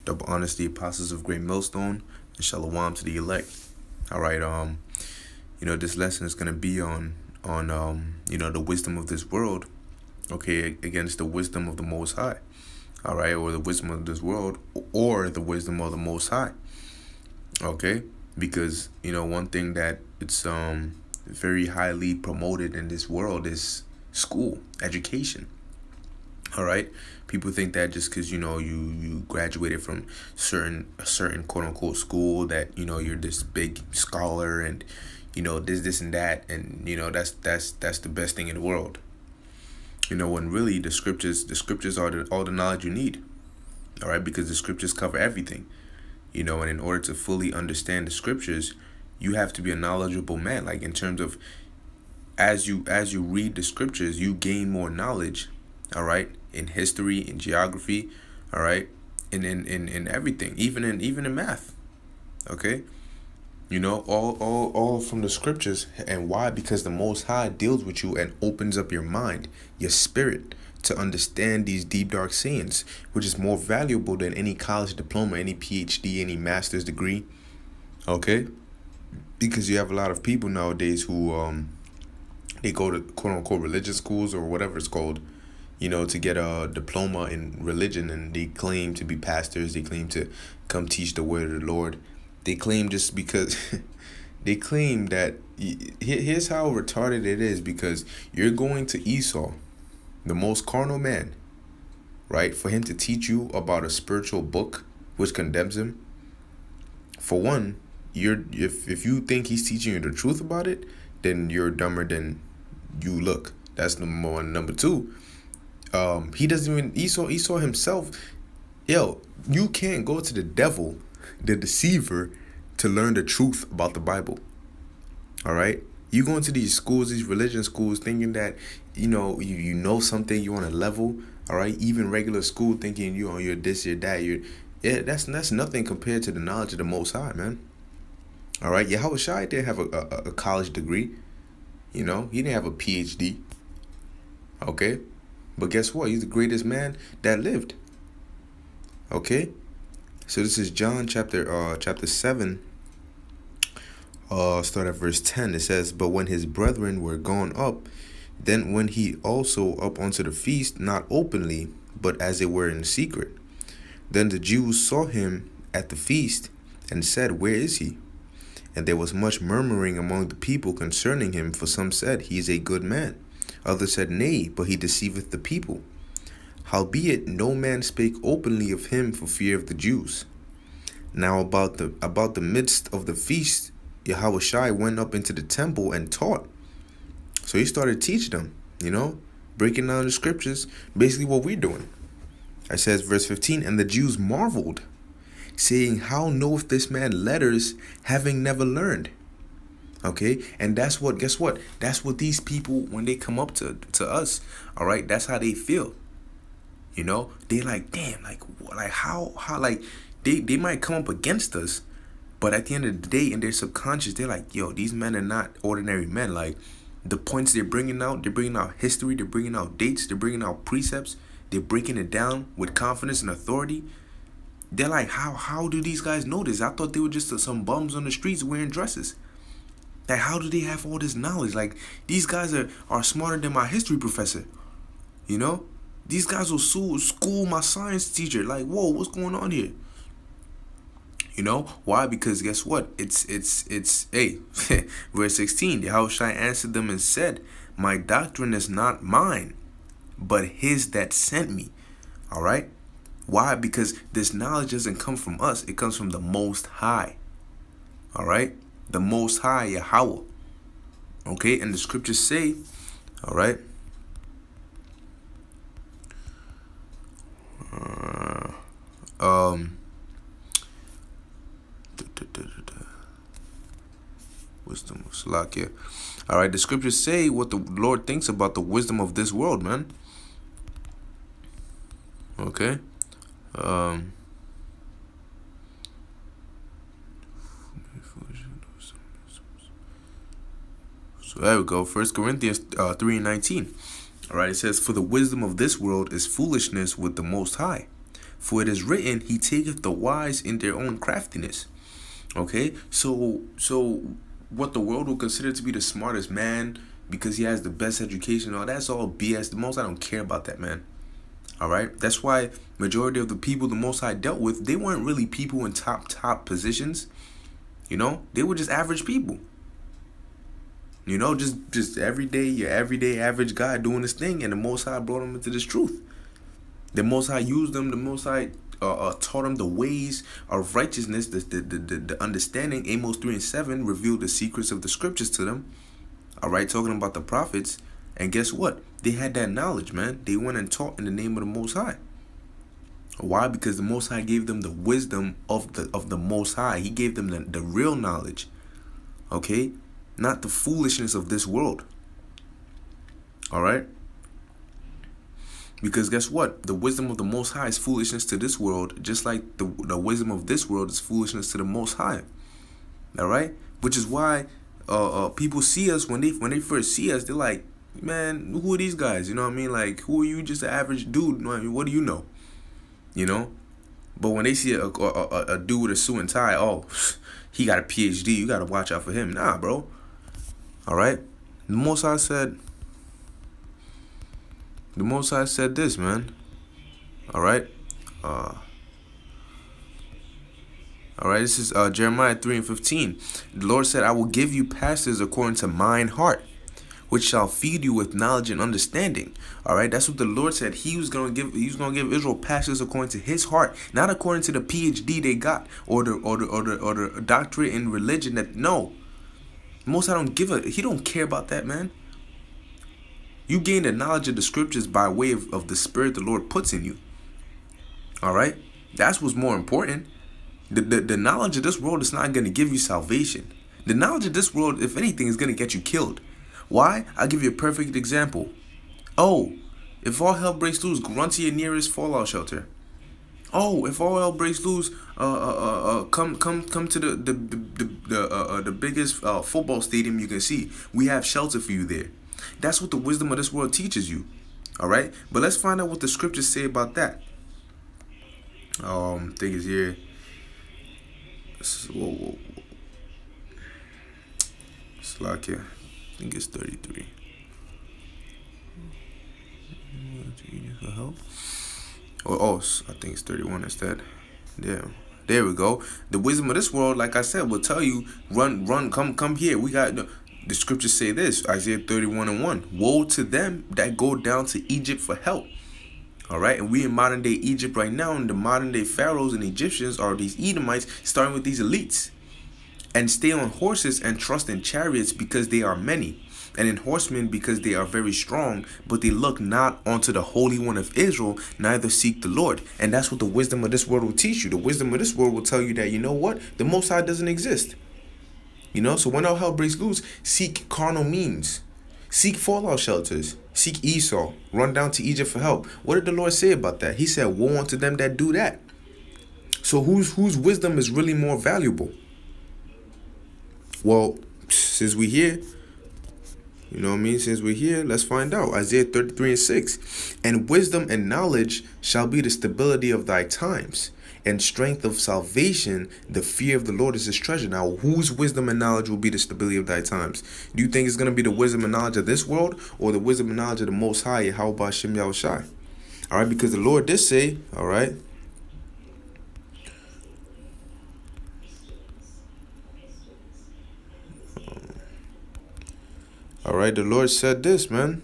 Double honors the apostles of Great Millstone, and shalom to the elect. All right, this lesson is gonna be on the wisdom of this world, okay, against the wisdom of the Most High. All right, or the wisdom of this world, or the wisdom of the Most High. Okay, because one thing that it's very highly promoted in this world is school education. All right, people think that just because you graduated from a certain quote unquote school that you're this big scholar and this and that, and that's the best thing in the world. When really the scriptures are all the knowledge you need. All right, because the scriptures cover everything. And in order to fully understand the scriptures, you have to be a knowledgeable man. Like in terms of as you read the scriptures, you gain more knowledge. All right, in history, in geography, all right, in everything, even in math. Okay, all from the scriptures. And why? Because the Most High deals with you and opens up your mind, your spirit, to understand these deep dark sayings, which is more valuable than any college diploma, any PhD, any master's degree. Okay, because you have a lot of people nowadays who they go to quote unquote religious schools or whatever it's called, to get a diploma in religion, and they claim to be pastors. They claim to come teach the word of the Lord. They claim just because they claim that here's how retarded it is, because you're going to Esau, the most carnal man, right, for him to teach you about a spiritual book which condemns him. For one, if you think he's teaching you the truth about it, then you're dumber than you look. That's number one. Number two, he doesn't even Esau himself. You can't go to the devil, the deceiver, to learn the truth about the Bible. All right, you go into these schools, these religion schools, thinking that you know something, you're on a level. All right, even regular school, thinking you're this, you're that, that's nothing compared to the knowledge of the Most High, man. All right, Yahushua didn't have a college degree. He didn't have a PhD. Okay, but guess what? He's the greatest man that lived. Okay, so this is John chapter 7. Start at verse 10. It says, "But when his brethren were gone up, then went he also up unto the feast, not openly, but as it were in secret. Then the Jews saw him at the feast, and said, Where is he? And there was much murmuring among the people concerning him, for some said, He is a good man. Others said, Nay, but he deceiveth the people. Howbeit no man spake openly of him for fear of the Jews. Now about the midst of the feast, Yahushua went up into the temple and taught." So he started teaching them, breaking down the scriptures, basically what we're doing. It says, verse 15, "And the Jews marveled, saying, How knoweth this man letters, having never learned?" Okay, and guess what? That's what these people, when they come up to us, all right, that's how they feel. They like, damn, like how like they might come up against us, but at the end of the day, in their subconscious, they're like, yo, these men are not ordinary men. Like, the points they're bringing out history, they're bringing out dates, they're bringing out precepts, they're breaking it down with confidence and authority. They're like, how do these guys know this? I thought they were just some bums on the streets wearing dresses. Like, how do they have all this knowledge? Like, these guys are smarter than my history professor. These guys will school my science teacher. Like, whoa, what's going on here? Why? Because guess what? It's hey, verse 16. Yahushua answered them and said, My doctrine is not mine, but his that sent me. All right. Why? Because this knowledge doesn't come from us. It comes from the Most High. All right. The Most High, Yahweh. Okay. And the scriptures say, all right. Wisdom of Salakia. All right, the scriptures say what the Lord thinks about the wisdom of this world, man. Okay. So there we go. 1 Corinthians 3:19. All right, it says, "For the wisdom of this world is foolishness with the Most High. For it is written, He taketh the wise in their own craftiness. Okay, so what the world will consider to be the smartest man because he has the best education, all that's all BS. The Most High don't care about that, man. All right, that's why majority of the people the Most High dealt with, they weren't really people in top positions. You know, they were just average people. You know, just your everyday average guy doing his thing, and the Most High brought him into this truth. The Most High used them. The Most High taught them the ways of righteousness, the understanding. Amos 3:7 revealed the secrets of the scriptures to them. All right, talking about the prophets. And guess what? They had that knowledge, man. They went and taught in the name of the Most High. Why? Because the Most High gave them the wisdom of the Most High. He gave them the real knowledge. Okay? Not the foolishness of this world. All right? Because guess what? The wisdom of the Most High is foolishness to this world, just like the wisdom of this world is foolishness to the Most High. All right? Which is why people see us, when they first see us, they're like, man, who are these guys? You know what I mean? Like, who are you? Just an average dude. You know what I mean? What do you know? You know? But when they see a dude with a suit and tie, oh, he got a PhD. You got to watch out for him. Nah, bro. All right? The Most High said this, man. All right? All right, this is Jeremiah 3:15. The Lord said, I will give you pastors according to mine heart, which shall feed you with knowledge and understanding. All right, that's what the Lord said. He was gonna give Israel pastors according to His heart, not according to the PhD they got or the doctorate in religion. That no, Most High don't give a. He don't care about that, man. You gain the knowledge of the scriptures by way of the Spirit the Lord puts in you. All right, that's what's more important. The knowledge of this world is not going to give you salvation. The knowledge of this world, if anything, is going to get you killed. Why? I'll give you a perfect example. Oh, if all hell breaks loose, run to your nearest fallout shelter. Oh, if all hell breaks loose, come to the biggest football stadium you can see. We have shelter for you there. That's what the wisdom of this world teaches you. All right, but let's find out what the scriptures say about that. Thing is here. Whoa. Slovakia. I think it's 33. For help. Oh, I think it's 31 instead. Yeah. There we go. The wisdom of this world, like I said, will tell you, run, come here. We got the scriptures say this, Isaiah 31:1. Woe to them that go down to Egypt for help. All right, and we in modern day Egypt right now, and the modern day pharaohs and Egyptians are these Edomites, starting with these elites, and stay on horses and trust in chariots because they are many, and in horsemen because they are very strong, but they look not unto the Holy One of Israel, neither seek the Lord. And that's what the wisdom of this world will teach you. The wisdom of this world will tell you that, you know what, the Most High doesn't exist. You know, so when all hell breaks loose, seek carnal means. Seek fallout shelters. Seek Esau. Run down to Egypt for help. What did the Lord say about that? He said, woe unto them that do that. So whose wisdom is really more valuable? Well, since we're here, you know what I mean? Since we're here, let's find out. Isaiah 33:6. And wisdom and knowledge shall be the stability of thy times, and strength of salvation. The fear of the Lord is his treasure. Now, whose wisdom and knowledge will be the stability of thy times? Do you think it's going to be the wisdom and knowledge of this world, or the wisdom and knowledge of the Most High, Yahweh Shem Yahushai? All right, because the Lord did say, all right, the Lord said this, man.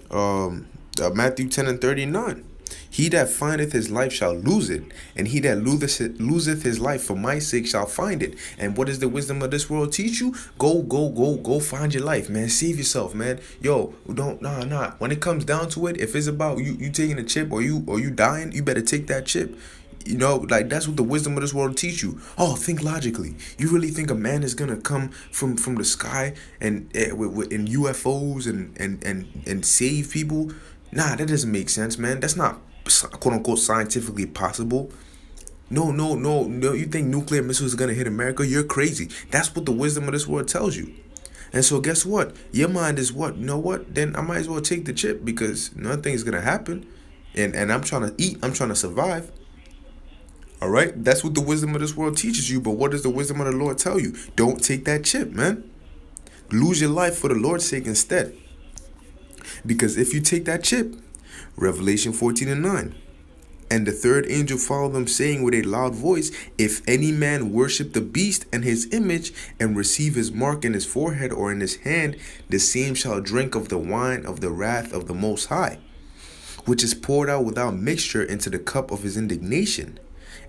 Matthew 10:39. He that findeth his life shall lose it, and he that loseth his life for my sake shall find it. And what does the wisdom of this world teach you? Go find your life, man. Save yourself, man. Yo, nah. When it comes down to it, if it's about you taking a chip or you dying, you better take that chip. You know, like, that's what the wisdom of this world teach you. Oh, think logically. You really think a man is gonna come from the sky and in UFOs and save people? Nah, that doesn't make sense, man. That's not quote unquote scientifically possible. No. You think nuclear missiles are gonna hit America? You're crazy. That's what the wisdom of this world tells you. And so guess what? Your mind is what? You know what? Then I might as well take the chip because nothing's gonna happen. And I'm trying to eat. I'm trying to survive. All right, that's what the wisdom of this world teaches you. But what does the wisdom of the Lord tell you? Don't take that chip, man. Lose your life for the Lord's sake instead. Because if you take that chip, Revelation 14:9. And the third angel followed them, saying with a loud voice, if any man worship the beast and his image, and receive his mark in his forehead or in his hand, the same shall drink of the wine of the wrath of the Most High, which is poured out without mixture into the cup of his indignation.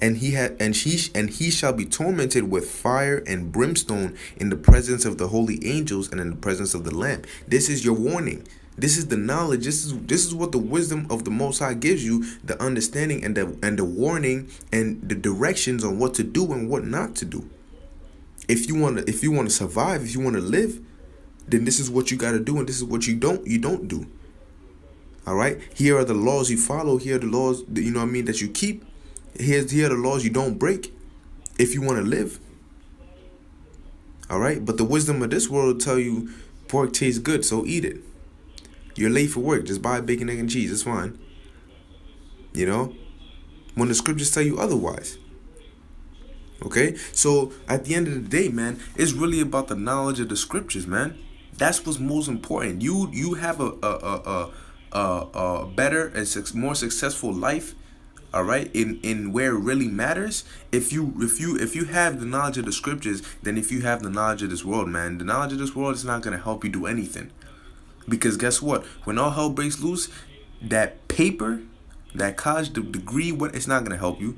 And he shall be tormented with fire and brimstone in the presence of the holy angels and in the presence of the Lamb. This is your warning. This is the knowledge. This is what the wisdom of the Most High gives you, the understanding and the warning and the directions on what to do and what not to do. If you want to survive, if you want to live, then this is what you got to do, and this is what you don't do. All right. Here are the laws you follow. Here are the laws that, that you keep. Here are the laws you don't break if you want to live. All right. But the wisdom of this world will tell you pork tastes good, so eat it. You're late for work, just buy bacon, egg, and cheese. It's fine. When the scriptures tell you otherwise. Okay? So at the end of the day, man, it's really about the knowledge of the scriptures, man. That's what's most important. You have a better and more successful life, all right, in where it really matters, if you have the knowledge of the scriptures, than if you have the knowledge of this world, man. The knowledge of this world is not going to help you do anything. Because guess what? When all hell breaks loose, that paper, that college degree, it's not going to help you.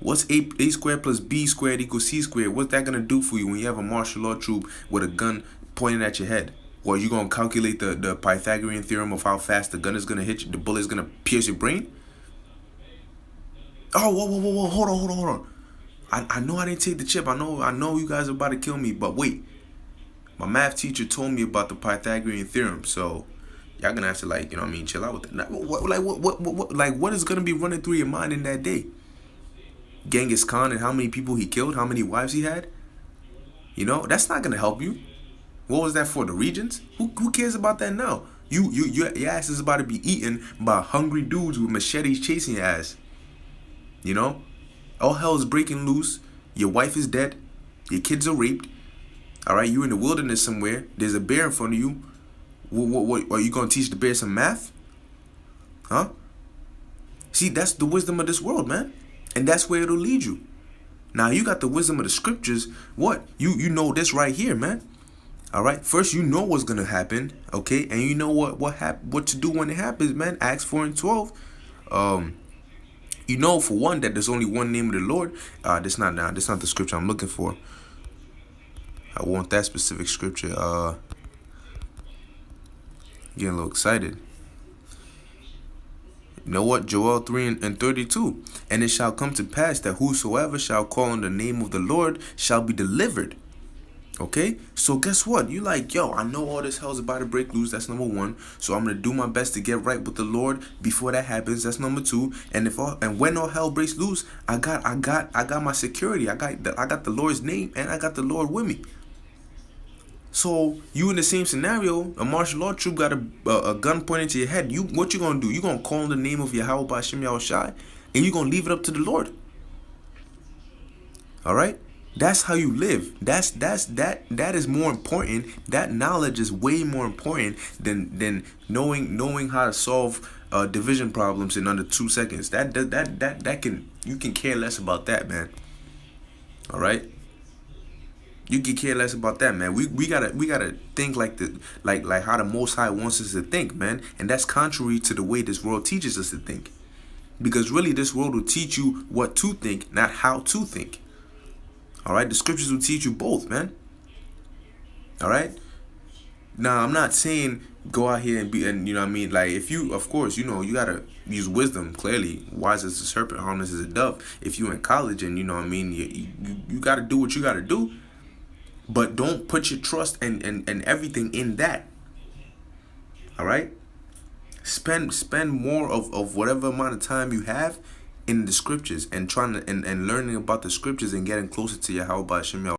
What's A squared plus B squared equals C squared? What's that going to do for you when you have a martial law troop with a gun pointed at your head? Or you going to calculate the Pythagorean theorem of how fast the gun is going to hit you, the bullet is going to pierce your brain? Oh, whoa, hold on. I know I didn't take the chip. I know you guys are about to kill me, but wait. My math teacher told me about the Pythagorean theorem, so y'all gonna have to chill out with that. What is gonna be running through your mind in that day? Genghis Khan and how many people he killed, how many wives he had? That's not gonna help you. What was that for? The regions? Who cares about that now? Your ass is about to be eaten by hungry dudes with machetes chasing your ass. All hell is breaking loose. Your wife is dead. Your kids are raped. All right, you're in the wilderness somewhere. There's a bear in front of you. What are you going to teach the bear some math? Huh? See, that's the wisdom of this world, man. And that's where it'll lead you. Now, you got the wisdom of the scriptures. What? You know this right here, man. All right. First, you know what's going to happen, okay? And you know what to do when it happens, man. Acts 4:12. For one, that there's only one name of the Lord. That's not the scripture I'm looking for. I want that specific scripture. Getting a little excited. You know what? Joel 3:32. And it shall come to pass that whosoever shall call on the name of the Lord shall be delivered. Okay? So guess what? You I know all this hell's about to break loose. That's number one. So I'm going to do my best to get right with the Lord before that happens. That's number two. And when all hell breaks loose, I got my security. I got the Lord's name, and I got the Lord with me. So you in the same scenario, a martial law troop got a gun pointed to your head. What you gonna do? You gonna call on the name of Yahweh Ba'Shem Yahushai, and you gonna leave it up to the Lord. All right, that's how you live. That is more important. That knowledge is way more important than knowing how to solve division problems in under 2 seconds. You can care less about that, man. All right. You can care less about that, man. We gotta think like how the Most High wants us to think, man. And that's contrary to the way this world teaches us to think. Because really, this world will teach you what to think, not how to think. All right, the scriptures will teach you both, man. All right. Now, I'm not saying go out here and if you, of course, you gotta use wisdom. Clearly, wise as a serpent, harmless as a dove. If you in college and you gotta do what you gotta do. But don't put your trust and everything in that. All right? Spend more of whatever amount of time you have in the scriptures and trying to and learning about the scriptures and getting closer to Yahweh Ba'Shem Yahushua.